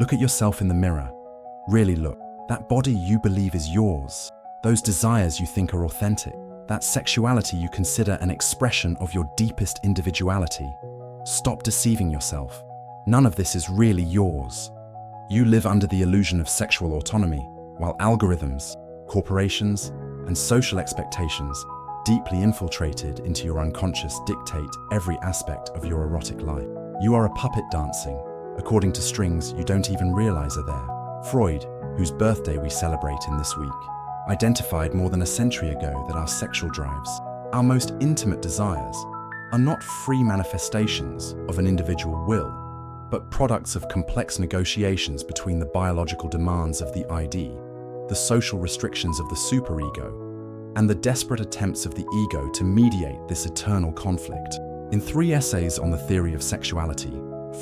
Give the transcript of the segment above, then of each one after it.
Look at yourself in the mirror. Really look. That body you believe is yours. Those desires you think are authentic. That sexuality you consider an expression of your deepest individuality. Stop deceiving yourself. None of this is really yours. You live under the illusion of sexual autonomy, while algorithms, corporations, and social expectations deeply infiltrated into your unconscious dictate every aspect of your erotic life. You are a puppet dancing, according to strings you don't even realize are there. Freud, whose birthday we celebrate in this week, identified more than a century ago that our sexual drives, our most intimate desires, are not free manifestations of an individual will, but products of complex negotiations between the biological demands of the ID, the social restrictions of the superego, and the desperate attempts of the ego to mediate this eternal conflict. In 3 essays on the theory of sexuality,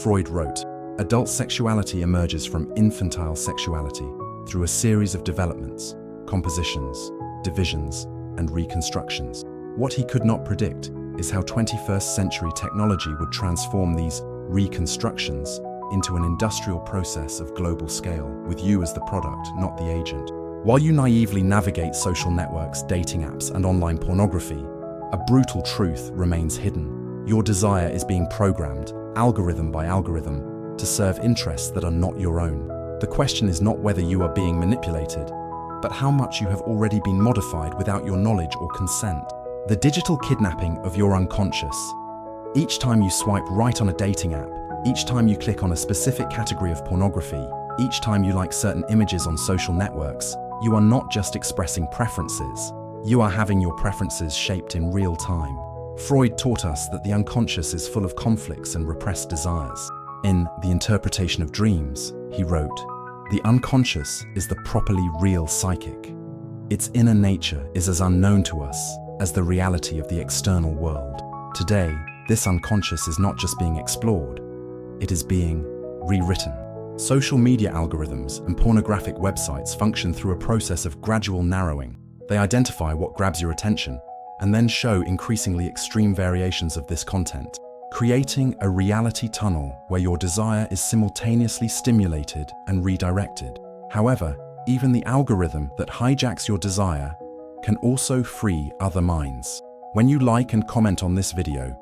Freud wrote, "Adult sexuality emerges from infantile sexuality through a series of developments, compositions, divisions, and reconstructions. What he could not predict is how 21st century technology would transform these reconstructions into an industrial process of global scale, with you as the product, not the agent. While you naively navigate social networks, dating apps, and online pornography, a brutal truth remains hidden. Your desire is being programmed, algorithm by algorithm, to serve interests that are not your own. The question is not whether you are being manipulated, but how much you have already been modified without your knowledge or consent. The digital kidnapping of your unconscious. Each time you swipe right on a dating app, each time you click on a specific category of pornography, each time you like certain images on social networks, you are not just expressing preferences. You are having your preferences shaped in real time. Freud taught us that the unconscious is full of conflicts and repressed desires. In The Interpretation of Dreams, he wrote, "The unconscious is the properly real psychic. Its inner nature is as unknown to us as the reality of the external world. Today, this unconscious is not just being explored, it is being rewritten." Social media algorithms and pornographic websites function through a process of gradual narrowing. They identify what grabs your attention and then show increasingly extreme variations of this content, creating a reality tunnel where your desire is simultaneously stimulated and redirected. However, even the algorithm that hijacks your desire can also free other minds. When you like and comment on this video,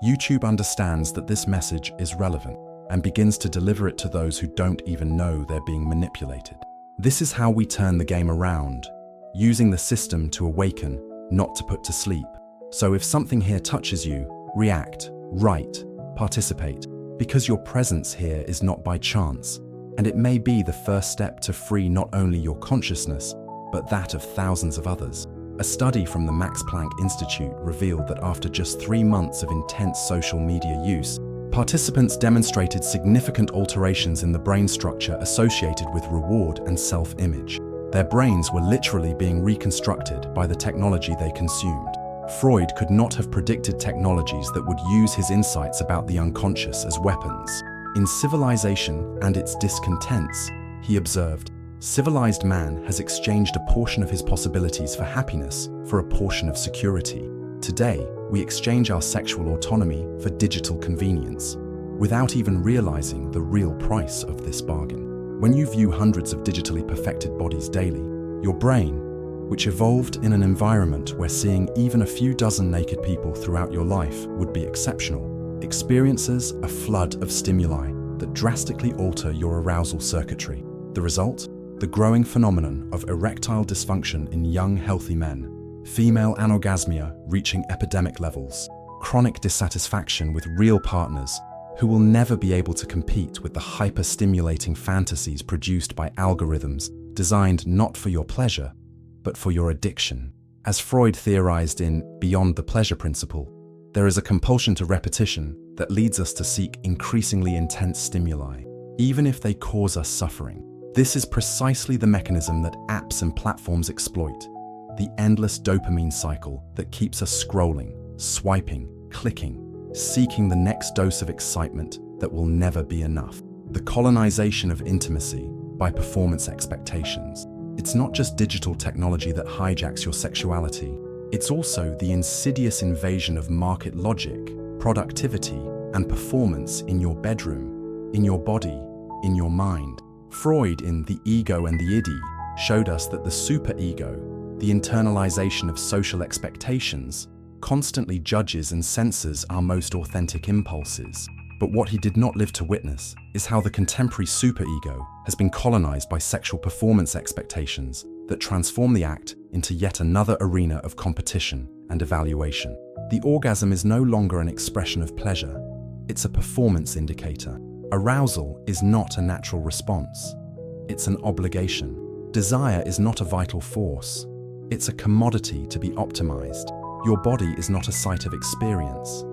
YouTube understands that this message is relevant and begins to deliver it to those who don't even know they're being manipulated. This is how we turn the game around, using the system to awaken, not to put to sleep. So if something here touches you, react, write, participate, because your presence here is not by chance, and it may be the first step to free not only your consciousness, but that of thousands of others. A study from the Max Planck Institute revealed that after just 3 months of intense social media use, participants demonstrated significant alterations in the brain structure associated with reward and self-image. Their brains were literally being reconstructed by the technology they consumed. Freud could not have predicted technologies that would use his insights about the unconscious as weapons. In Civilization and Its Discontents, he observed, "Civilized man has exchanged a portion of his possibilities for happiness for a portion of security. Today, we exchange our sexual autonomy for digital convenience, without even realizing the real price of this bargain." When you view hundreds of digitally perfected bodies daily, your brain, which evolved in an environment where seeing even a few dozen naked people throughout your life would be exceptional, experiences a flood of stimuli that drastically alter your arousal circuitry. The result? The growing phenomenon of erectile dysfunction in young, healthy men, female anorgasmia reaching epidemic levels, chronic dissatisfaction with real partners who will never be able to compete with the hyper-stimulating fantasies produced by algorithms designed not for your pleasure, but for your addiction. As Freud theorized in Beyond the Pleasure Principle, there is a compulsion to repetition that leads us to seek increasingly intense stimuli, even if they cause us suffering. This is precisely the mechanism that apps and platforms exploit, the endless dopamine cycle that keeps us scrolling, swiping, clicking, seeking the next dose of excitement that will never be enough. The colonization of intimacy by performance expectations. It's not just digital technology that hijacks your sexuality. It's also the insidious invasion of market logic, productivity, and performance in your bedroom, in your body, in your mind. Freud in The Ego and the Id showed us that the superego, the internalization of social expectations, constantly judges and censors our most authentic impulses. But what he did not live to witness is how the contemporary superego has been colonized by sexual performance expectations that transform the act into yet another arena of competition and evaluation. The orgasm is no longer an expression of pleasure, it's a performance indicator. Arousal is not a natural response, it's an obligation. Desire is not a vital force, it's a commodity to be optimized. Your body is not a site of experience.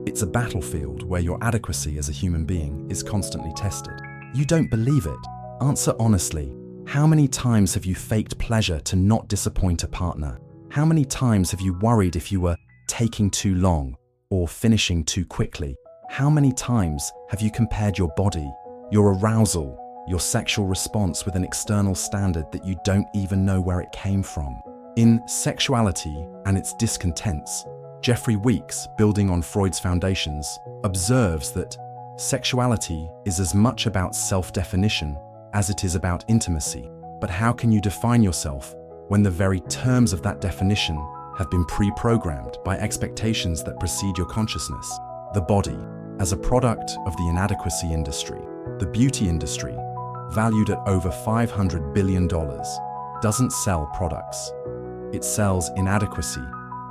It's a battlefield where your adequacy as a human being is constantly tested. You don't believe it? Answer honestly. How many times have you faked pleasure to not disappoint a partner? How many times have you worried if you were taking too long or finishing too quickly? How many times have you compared your body, your arousal, your sexual response with an external standard that you don't even know where it came from? In Sexuality and Its Discontents, Jeffrey Weeks, building on Freud's foundations, observes that sexuality is as much about self-definition as it is about intimacy. But how can you define yourself when the very terms of that definition have been pre-programmed by expectations that precede your consciousness? The body, as a product of the inadequacy industry, the beauty industry, valued at over $500 billion, doesn't sell products. It sells inadequacy,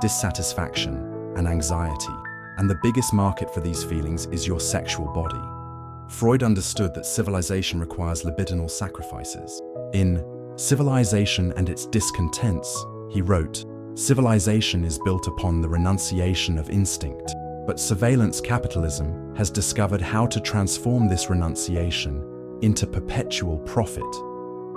dissatisfaction, and anxiety. And the biggest market for these feelings is your sexual body. Freud understood that civilization requires libidinal sacrifices. In Civilization and Its Discontents, he wrote, "Civilization is built upon the renunciation of instinct, but surveillance capitalism has discovered how to transform this renunciation into perpetual profit,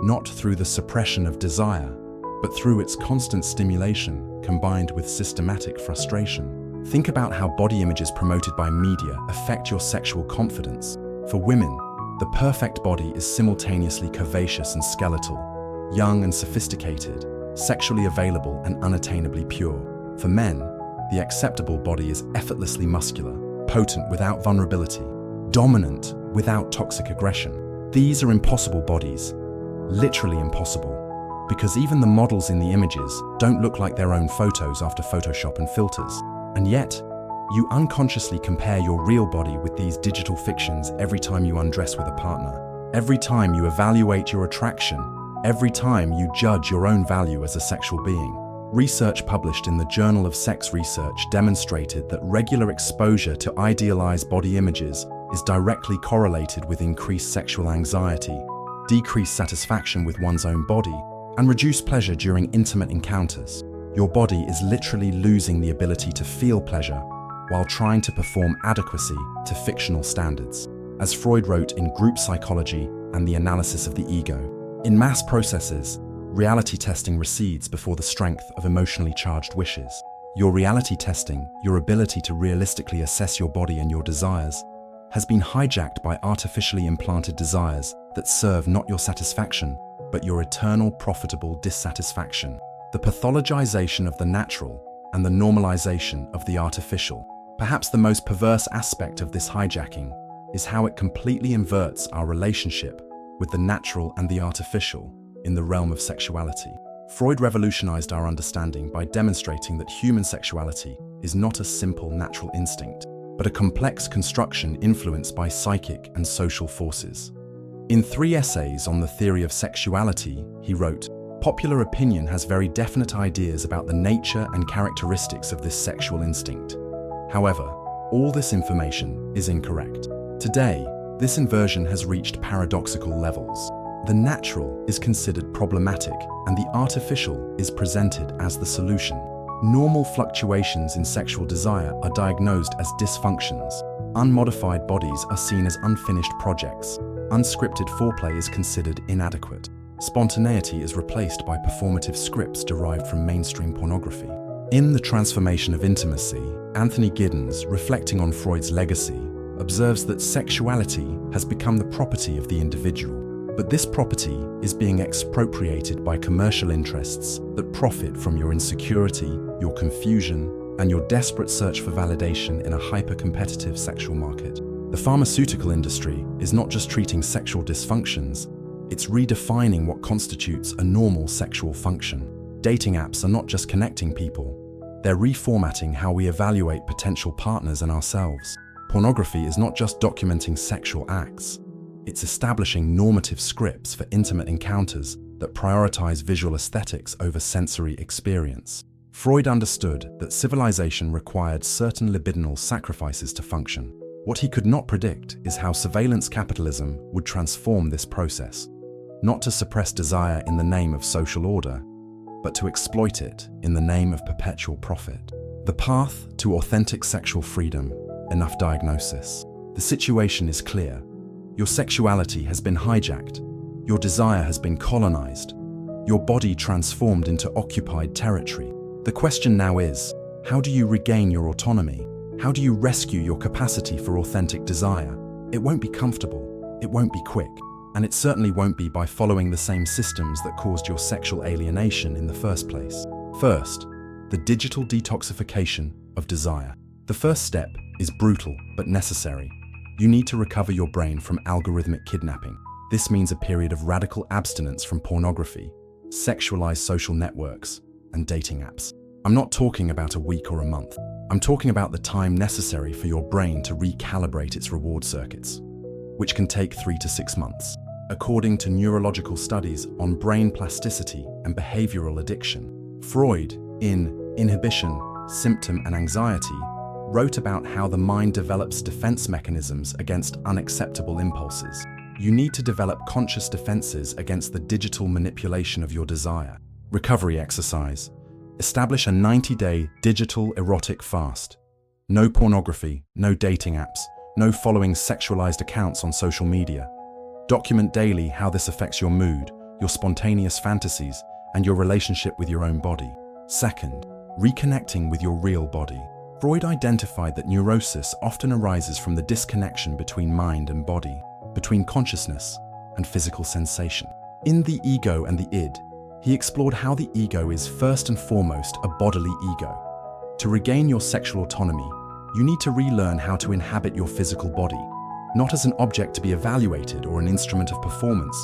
not through the suppression of desire, but through its constant stimulation combined with systematic frustration." Think about how body images promoted by media affect your sexual confidence. For women, the perfect body is simultaneously curvaceous and skeletal, young and sophisticated, sexually available and unattainably pure. For men, the acceptable body is effortlessly muscular, potent without vulnerability, dominant without toxic aggression. These are impossible bodies, literally impossible, because even the models in the images don't look like their own photos after Photoshop and filters. And yet, you unconsciously compare your real body with these digital fictions every time you undress with a partner, every time you evaluate your attraction, every time you judge your own value as a sexual being. Research published in the Journal of Sex Research demonstrated that regular exposure to idealized body images is directly correlated with increased sexual anxiety, decreased satisfaction with one's own body, and reduced pleasure during intimate encounters. Your body is literally losing the ability to feel pleasure while trying to perform adequacy to fictional standards. As Freud wrote in Group Psychology and the Analysis of the Ego, in mass processes, reality testing recedes before the strength of emotionally charged wishes. Your reality testing, your ability to realistically assess your body and your desires, has been hijacked by artificially implanted desires that serve not your satisfaction, but your eternal profitable dissatisfaction. The pathologization of the natural and the normalization of the artificial. Perhaps the most perverse aspect of this hijacking is how it completely inverts our relationship with the natural and the artificial in the realm of sexuality. Freud revolutionized our understanding by demonstrating that human sexuality is not a simple natural instinct, but a complex construction influenced by psychic and social forces. In 3 essays on the theory of sexuality, he wrote, "Popular opinion has very definite ideas about the nature and characteristics of this sexual instinct. However, all this information is incorrect. Today, this inversion has reached paradoxical levels. The natural is considered problematic and the artificial is presented as the solution. Normal fluctuations in sexual desire are diagnosed as dysfunctions. Unmodified bodies are seen as unfinished projects. Unscripted foreplay is considered inadequate. Spontaneity is replaced by performative scripts derived from mainstream pornography." In The Transformation of Intimacy, Anthony Giddens, reflecting on Freud's legacy, observes that sexuality has become the property of the individual. But this property is being expropriated by commercial interests that profit from your insecurity, your confusion, and your desperate search for validation in a hyper-competitive sexual market. The pharmaceutical industry is not just treating sexual dysfunctions, It's redefining what constitutes a normal sexual function. Dating apps are not just connecting people, they're reformatting how we evaluate potential partners and ourselves. Pornography is not just documenting sexual acts, it's establishing normative scripts for intimate encounters that prioritize visual aesthetics over sensory experience. Freud understood that civilization required certain libidinal sacrifices to function. What he could not predict is how surveillance capitalism would transform this process, not to suppress desire in the name of social order, but to exploit it in the name of perpetual profit. The path to authentic sexual freedom, enough diagnosis. The situation is clear. Your sexuality has been hijacked. Your desire has been colonized. Your body transformed into occupied territory. The question now is, how do you regain your autonomy? How do you rescue your capacity for authentic desire? It won't be comfortable. It won't be quick. And it certainly won't be by following the same systems that caused your sexual alienation in the first place. First, the digital detoxification of desire. The first step is brutal but necessary. You need to recover your brain from algorithmic kidnapping. This means a period of radical abstinence from pornography, sexualized social networks, and dating apps. I'm not talking about a week or a month. I'm talking about the time necessary for your brain to recalibrate its reward circuits, which can take 3 to 6 months. According to neurological studies on brain plasticity and behavioral addiction, Freud, in Inhibition, Symptom and Anxiety, wrote about how the mind develops defense mechanisms against unacceptable impulses. You need to develop conscious defenses against the digital manipulation of your desire. Recovery exercise. Establish a 90-day digital erotic fast. No pornography, no dating apps, no following sexualized accounts on social media. Document daily how this affects your mood, your spontaneous fantasies, and your relationship with your own body. Second, reconnecting with your real body. Freud identified that neurosis often arises from the disconnection between mind and body, between consciousness and physical sensation. In The Ego and the Id, he explored how the ego is first and foremost a bodily ego. To regain your sexual autonomy, you need to relearn how to inhabit your physical body, not as an object to be evaluated or an instrument of performance,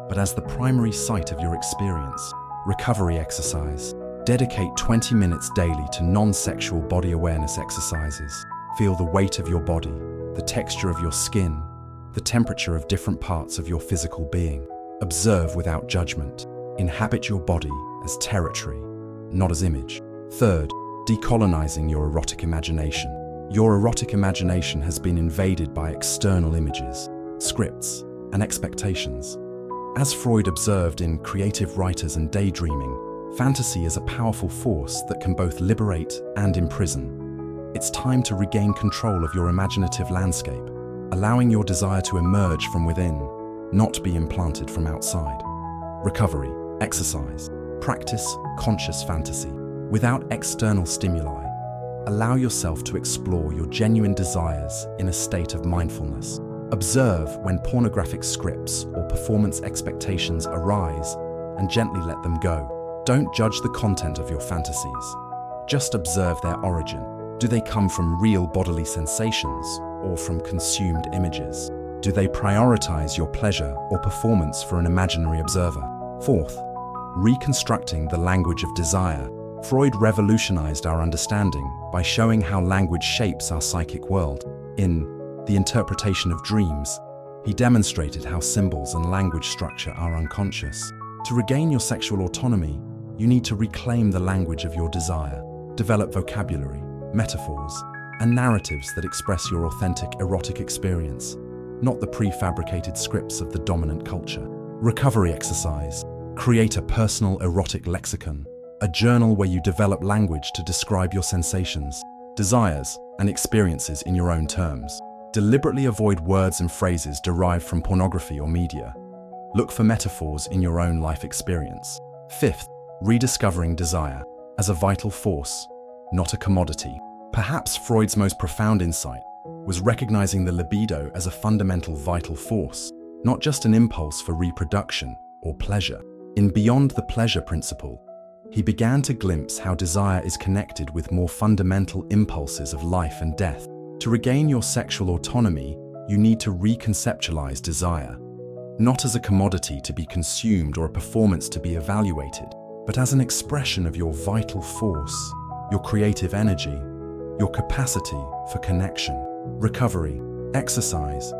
but as the primary site of your experience. Recovery exercise. Dedicate 20 minutes daily to non-sexual body awareness exercises. Feel the weight of your body, the texture of your skin, the temperature of different parts of your physical being. Observe without judgment. Inhabit your body as territory, not as image. Third, decolonizing your erotic imagination. Your erotic imagination has been invaded by external images, scripts, and expectations. As Freud observed in Creative Writers and Daydreaming, fantasy is a powerful force that can both liberate and imprison. It's time to regain control of your imaginative landscape, allowing your desire to emerge from within, not be implanted from outside. Recovery, exercise, practice conscious fantasy. Without external stimuli, allow yourself to explore your genuine desires in a state of mindfulness. Observe when pornographic scripts or performance expectations arise and gently let them go. Don't judge the content of your fantasies. Just observe their origin. Do they come from real bodily sensations or from consumed images? Do they prioritize your pleasure or performance for an imaginary observer? Fourth, reconstructing the language of desire. Freud revolutionized our understanding by showing how language shapes our psychic world. In The Interpretation of Dreams, he demonstrated how symbols and language structure are unconscious. To regain your sexual autonomy, you need to reclaim the language of your desire. Develop vocabulary, metaphors, and narratives that express your authentic erotic experience, not the prefabricated scripts of the dominant culture. Recovery exercise. Create a personal erotic lexicon, a journal where you develop language to describe your sensations, desires, and experiences in your own terms. Deliberately avoid words and phrases derived from pornography or media. Look for metaphors in your own life experience. Fifth, rediscovering desire as a vital force, not a commodity. Perhaps Freud's most profound insight was recognizing the libido as a fundamental vital force, not just an impulse for reproduction or pleasure. In Beyond the Pleasure Principle, he began to glimpse how desire is connected with more fundamental impulses of life and death. To regain your sexual autonomy, you need to reconceptualize desire, not as a commodity to be consumed or a performance to be evaluated, but as an expression of your vital force, your creative energy, your capacity for connection, recovery, exercise.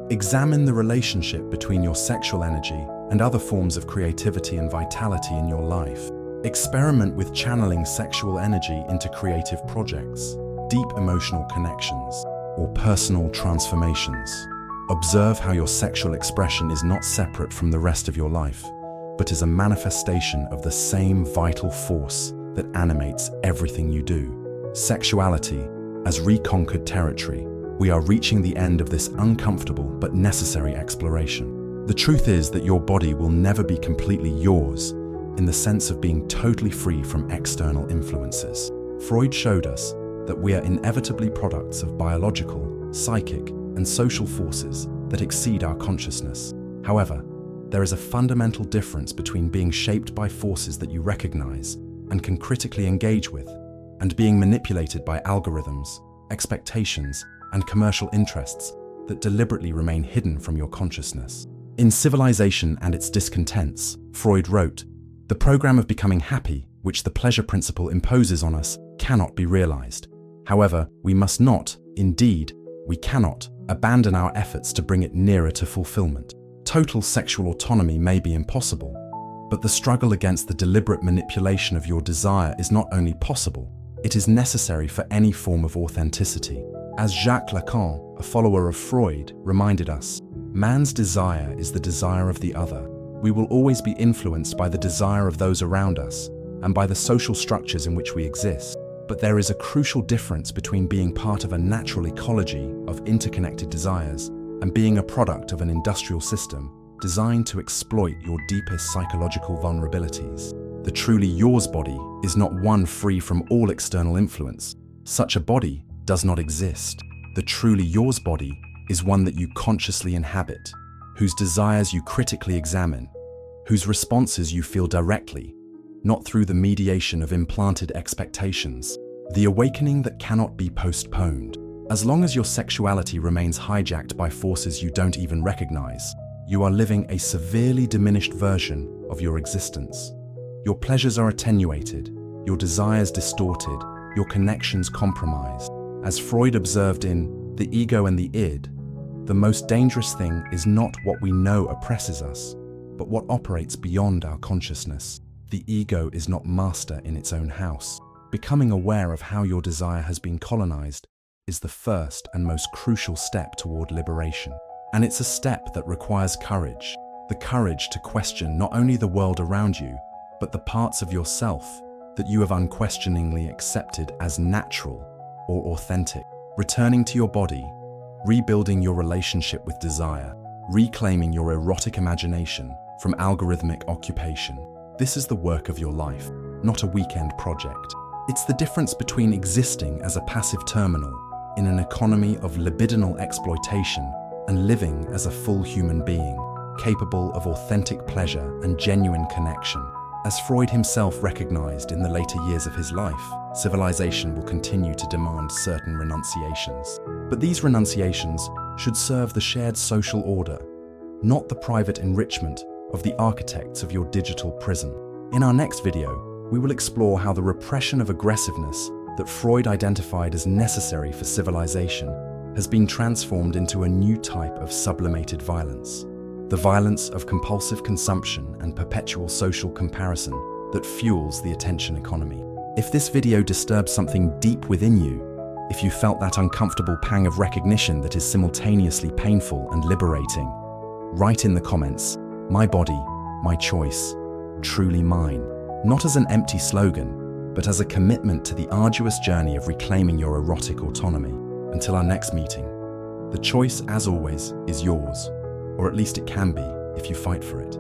Examine the relationship between your sexual energy and other forms of creativity and vitality in your life. Experiment with channeling sexual energy into creative projects, deep emotional connections, or personal transformations. Observe how your sexual expression is not separate from the rest of your life, but is a manifestation of the same vital force that animates everything you do. Sexuality as reconquered territory. We are reaching the end of this uncomfortable but necessary exploration. The truth is that your body will never be completely yours in the sense of being totally free from external influences. Freud showed us that we are inevitably products of biological, psychic, and social forces that exceed our consciousness. However, there is a fundamental difference between being shaped by forces that you recognize and can critically engage with, and being manipulated by algorithms, expectations, and commercial interests that deliberately remain hidden from your consciousness. In Civilization and Its Discontents, Freud wrote, "The program of becoming happy, which the pleasure principle imposes on us, cannot be realized. However, we must not, indeed, we cannot, abandon our efforts to bring it nearer to fulfillment. Total sexual autonomy may be impossible, but the struggle against the deliberate manipulation of your desire is not only possible, it is necessary for any form of authenticity." As Jacques Lacan, a follower of Freud, reminded us, man's desire is the desire of the other. We will always be influenced by the desire of those around us and by the social structures in which we exist. But there is a crucial difference between being part of a natural ecology of interconnected desires and being a product of an industrial system designed to exploit your deepest psychological vulnerabilities. The truly yours body is not one free from all external influence. Such a body does not exist. The truly yours body is one that you consciously inhabit, whose desires you critically examine, whose responses you feel directly, not through the mediation of implanted expectations. The awakening that cannot be postponed. As long as your sexuality remains hijacked by forces you don't even recognize, you are living a severely diminished version of your existence. Your pleasures are attenuated, your desires distorted, your connections compromised. As Freud observed in The Ego and the Id, the most dangerous thing is not what we know oppresses us, but what operates beyond our consciousness. The ego is not master in its own house. Becoming aware of how your desire has been colonized is the first and most crucial step toward liberation. And it's a step that requires courage. The courage to question not only the world around you, but the parts of yourself that you have unquestioningly accepted as natural or authentic. Returning to your body, rebuilding your relationship with desire, reclaiming your erotic imagination from algorithmic occupation. This is the work of your life, not a weekend project. It's the difference between existing as a passive terminal in an economy of libidinal exploitation and living as a full human being, capable of authentic pleasure and genuine connection. As Freud himself recognized in the later years of his life, civilization will continue to demand certain renunciations. But these renunciations should serve the shared social order, not the private enrichment of the architects of your digital prison. In our next video, we will explore how the repression of aggressiveness that Freud identified as necessary for civilization has been transformed into a new type of sublimated violence. The violence of compulsive consumption and perpetual social comparison that fuels the attention economy. If this video disturbed something deep within you, if you felt that uncomfortable pang of recognition that is simultaneously painful and liberating, write in the comments, "My body, my choice, truly mine," not as an empty slogan, but as a commitment to the arduous journey of reclaiming your erotic autonomy. Until our next meeting, the choice, as always, is yours, or at least it can be if you fight for it.